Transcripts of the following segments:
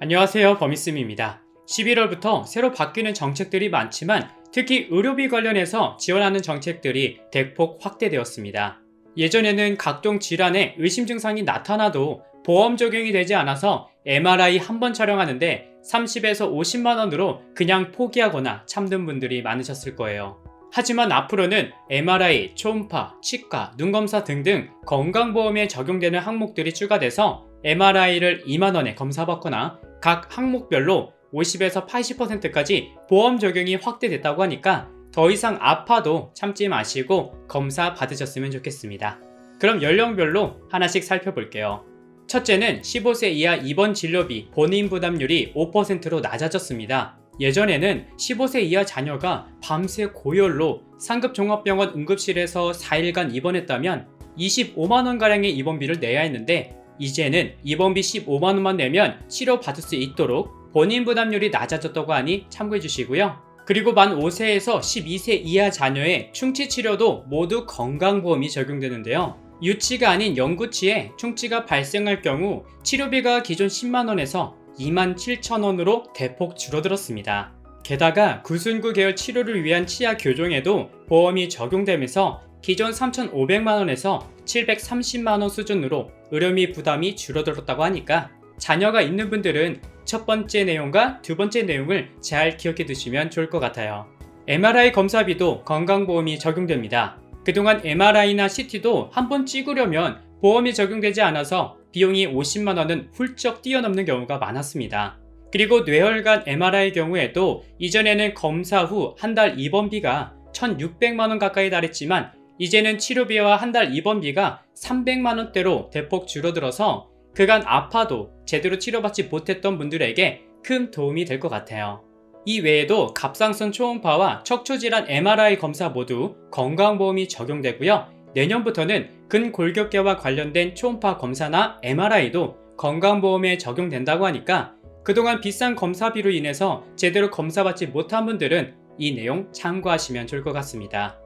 안녕하세요, 범이씀입니다. 11월부터 새로 바뀌는 정책들이 많지만 특히 의료비 관련해서 지원하는 정책들이 대폭 확대되었습니다. 예전에는 각종 질환에 의심 증상이 나타나도 보험 적용이 되지 않아서 MRI 한 번 촬영하는데 30에서 50만 원으로 그냥 포기하거나 참는 분들이 많으셨을 거예요. 하지만 앞으로는 MRI, 초음파, 치과, 눈검사 등등 건강보험에 적용되는 항목들이 추가돼서 MRI를 2만 원에 검사받거나 각 항목별로 50에서 80%까지 보험 적용이 확대됐다고 하니까 더 이상 아파도 참지 마시고 검사 받으셨으면 좋겠습니다. 그럼 연령별로 하나씩 살펴볼게요. 첫째는 15세 이하 입원 진료비 본인 부담률이 5%로 낮아졌습니다. 예전에는 15세 이하 자녀가 밤새 고열로 상급 종합병원 응급실에서 4일간 입원했다면 25만원가량의 입원비를 내야 했는데 이제는 입원비 15만원만 내면 치료받을 수 있도록 본인 부담률이 낮아졌다고 하니 참고해 주시고요. 그리고 만 5세에서 12세 이하 자녀의 충치 치료도 모두 건강보험이 적용되는데요. 유치가 아닌 영구치에 충치가 발생할 경우 치료비가 기존 10만원에서 27,000원으로 대폭 줄어들었습니다. 게다가 구순구 계열 치료를 위한 치아 교정에도 보험이 적용되면서 기존 3,500만원에서 730만원 수준으로 의료비 부담이 줄어들었다고 하니까 자녀가 있는 분들은 첫 번째 내용과 두 번째 내용을 잘 기억해 두시면 좋을 것 같아요. MRI 검사비도 건강보험이 적용됩니다. 그동안 MRI나 CT도 한번 찍으려면 보험이 적용되지 않아서 비용이 50만원은 훌쩍 뛰어넘는 경우가 많았습니다. 그리고 뇌혈관 MRI 경우에도 이전에는 검사 후 한 달 입원비가 1,600만원 가까이 달했지만 이제는 치료비와 한 달 입원비가 300만원대로 대폭 줄어들어서 그간 아파도 제대로 치료받지 못했던 분들에게 큰 도움이 될 것 같아요. 이 외에도 갑상선 초음파와 척추질환 MRI 검사 모두 건강보험이 적용되고요. 내년부터는 근골격계와 관련된 초음파 검사나 MRI도 건강보험에 적용된다고 하니까 그동안 비싼 검사비로 인해서 제대로 검사받지 못한 분들은 이 내용 참고하시면 좋을 것 같습니다.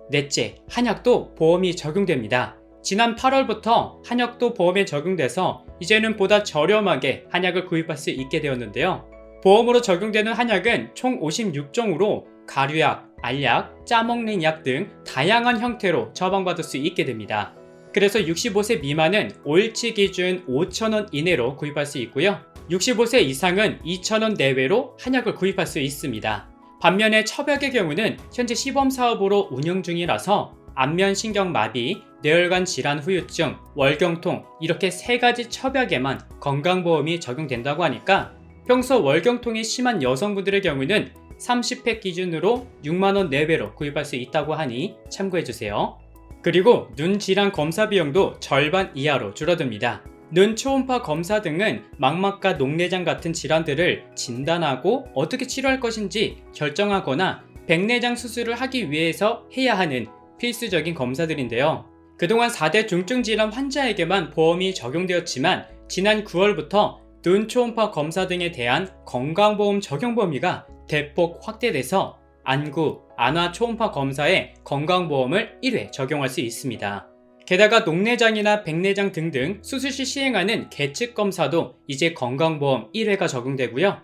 넷째, 한약도 보험이 적용됩니다. 지난 8월부터 한약도 보험에 적용돼서 이제는 보다 저렴하게 한약을 구입할 수 있게 되었는데요. 보험으로 적용되는 한약은 총 56종으로 가류약, 알약, 짜먹는 약 등 다양한 형태로 처방받을 수 있게 됩니다. 그래서 65세 미만은 5일치 기준 5,000원 이내로 구입할 수 있고요. 65세 이상은 2,000원 내외로 한약을 구입할 수 있습니다. 반면에 첩약의 경우는 현재 시범사업으로 운영 중이라서 안면신경마비, 뇌혈관 질환 후유증, 월경통 이렇게 세 가지 첩약에만 건강보험이 적용된다고 하니까 평소 월경통이 심한 여성분들의 경우는 30회 기준으로 6만원 내외로 구입할 수 있다고 하니 참고해주세요. 그리고 눈 질환 검사 비용도 절반 이하로 줄어듭니다. 눈 초음파 검사 등은 망막과 녹내장 같은 질환들을 진단하고 어떻게 치료할 것인지 결정하거나 백내장 수술을 하기 위해서 해야 하는 필수적인 검사들인데요. 그동안 4대 중증질환 환자에게만 보험이 적용되었지만 지난 9월부터 눈 초음파 검사 등에 대한 건강보험 적용 범위가 대폭 확대돼서 안구, 안화 초음파 검사에 건강보험을 1회 적용할 수 있습니다. 게다가 녹내장이나 백내장 등등 수술 시 시행하는 계측 검사도 이제 건강보험 1회가 적용되고요.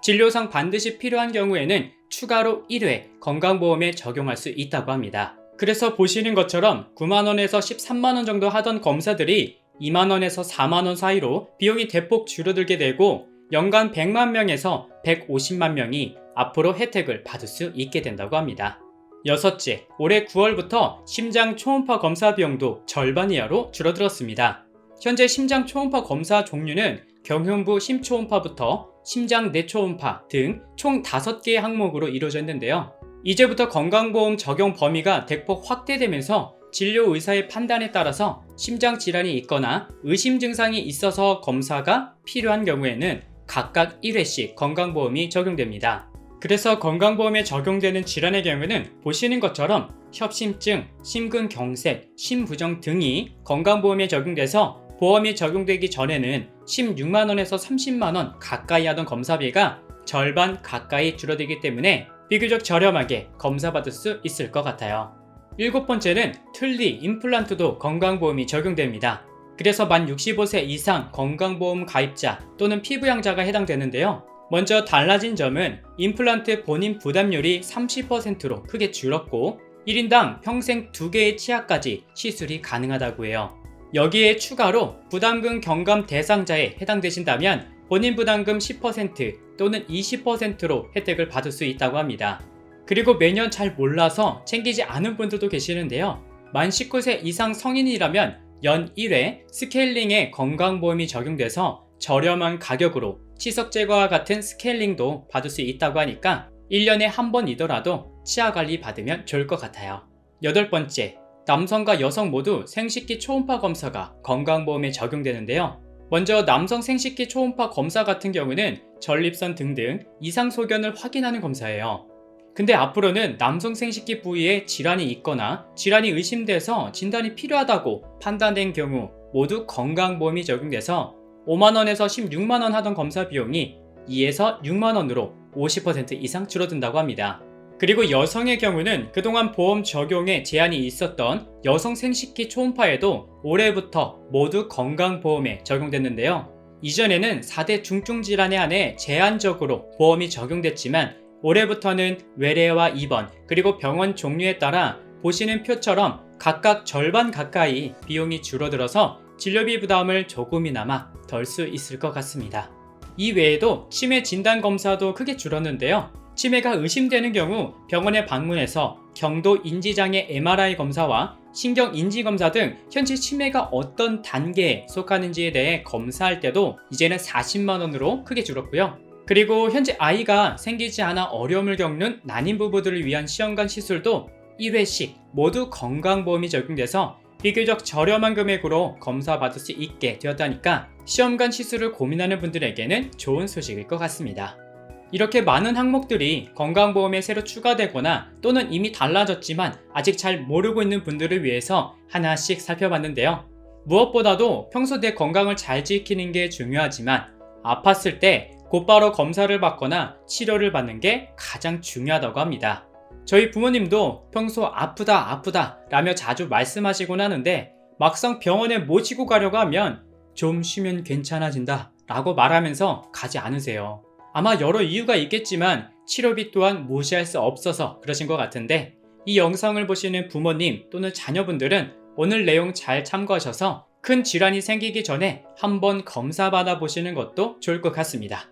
진료상 반드시 필요한 경우에는 추가로 1회 건강보험에 적용할 수 있다고 합니다. 그래서 보시는 것처럼 9만원에서 13만원 정도 하던 검사들이 2만원에서 4만원 사이로 비용이 대폭 줄어들게 되고 연간 100만 명에서 150만 명이 앞으로 혜택을 받을 수 있게 된다고 합니다. 여섯째, 올해 9월부터 심장 초음파 검사 비용도 절반 이하로 줄어들었습니다. 현재 심장 초음파 검사 종류는 경흉부 심초음파부터 심장 내초음파 등 총 5개의 항목으로 이루어져 있는데요. 이제부터 건강보험 적용 범위가 대폭 확대되면서 진료 의사의 판단에 따라서 심장 질환이 있거나 의심 증상이 있어서 검사가 필요한 경우에는 각각 1회씩 건강보험이 적용됩니다. 그래서 건강보험에 적용되는 질환의 경우에는 보시는 것처럼 협심증, 심근경색, 심부정 등이 건강보험에 적용돼서 보험이 적용되기 전에는 16만원에서 30만원 가까이 하던 검사비가 절반 가까이 줄어들기 때문에 비교적 저렴하게 검사받을 수 있을 것 같아요. 일곱 번째는 틀니, 임플란트도 건강보험이 적용됩니다. 그래서 만 65세 이상 건강보험 가입자 또는 피부양자가 해당되는데요. 먼저 달라진 점은 임플란트 본인 부담률이 30%로 크게 줄었고 1인당 평생 2개의 치아까지 시술이 가능하다고 해요. 여기에 추가로 부담금 경감 대상자에 해당되신다면 본인 부담금 10% 또는 20%로 혜택을 받을 수 있다고 합니다. 그리고 매년 잘 몰라서 챙기지 않은 분들도 계시는데요. 만 19세 이상 성인이라면 연 1회 스케일링의 건강보험이 적용돼서 저렴한 가격으로 치석 제거와 같은 스케일링도 받을 수 있다고 하니까 1년에 한 번이더라도 치아관리 받으면 좋을 것 같아요. 8번째, 남성과 여성 모두 생식기 초음파 검사가 건강보험에 적용되는데요. 먼저 남성 생식기 초음파 검사 같은 경우는 전립선 등등 이상 소견을 확인하는 검사예요. 근데 앞으로는 남성 생식기 부위에 질환이 있거나 질환이 의심돼서 진단이 필요하다고 판단된 경우 모두 건강보험이 적용돼서 5만원에서 16만원 하던 검사 비용이 2에서 6만원으로 50% 이상 줄어든다고 합니다. 그리고 여성의 경우는 그동안 보험 적용에 제한이 있었던 여성 생식기 초음파에도 올해부터 모두 건강보험에 적용됐는데요. 이전에는 4대 중증질환에 한해 제한적으로 보험이 적용됐지만 올해부터는 외래와 입원 그리고 병원 종류에 따라 보시는 표처럼 각각 절반 가까이 비용이 줄어들어서 진료비 부담을 조금이나마 덜 수 있을 것 같습니다. 이 외에도 치매 진단 검사도 크게 줄었는데요. 치매가 의심되는 경우 병원에 방문해서 경도 인지장애 MRI 검사와 신경 인지 검사 등 현재 치매가 어떤 단계에 속하는지에 대해 검사할 때도 이제는 40만원으로 크게 줄었고요. 그리고 현재 아이가 생기지 않아 어려움을 겪는 난임 부부들을 위한 시험관 시술도 1회씩 모두 건강보험이 적용돼서 비교적 저렴한 금액으로 검사받을 수 있게 되었다니까 시험관 시술을 고민하는 분들에게는 좋은 소식일 것 같습니다. 이렇게 많은 항목들이 건강보험에 새로 추가되거나 또는 이미 달라졌지만 아직 잘 모르고 있는 분들을 위해서 하나씩 살펴봤는데요. 무엇보다도 평소 내 건강을 잘 지키는 게 중요하지만 아팠을 때 곧바로 검사를 받거나 치료를 받는 게 가장 중요하다고 합니다. 저희 부모님도 평소 아프다 라며 자주 말씀하시곤 하는데 막상 병원에 모시고 가려고 하면 좀 쉬면 괜찮아진다 라고 말하면서 가지 않으세요. 아마 여러 이유가 있겠지만 치료비 또한 무시할 수 없어서 그러신 것 같은데 이 영상을 보시는 부모님 또는 자녀분들은 오늘 내용 잘 참고하셔서 큰 질환이 생기기 전에 한번 검사 받아 보시는 것도 좋을 것 같습니다.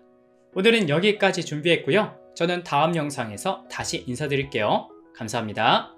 오늘은 여기까지 준비했고요. 저는 다음 영상에서 다시 인사드릴게요. 감사합니다.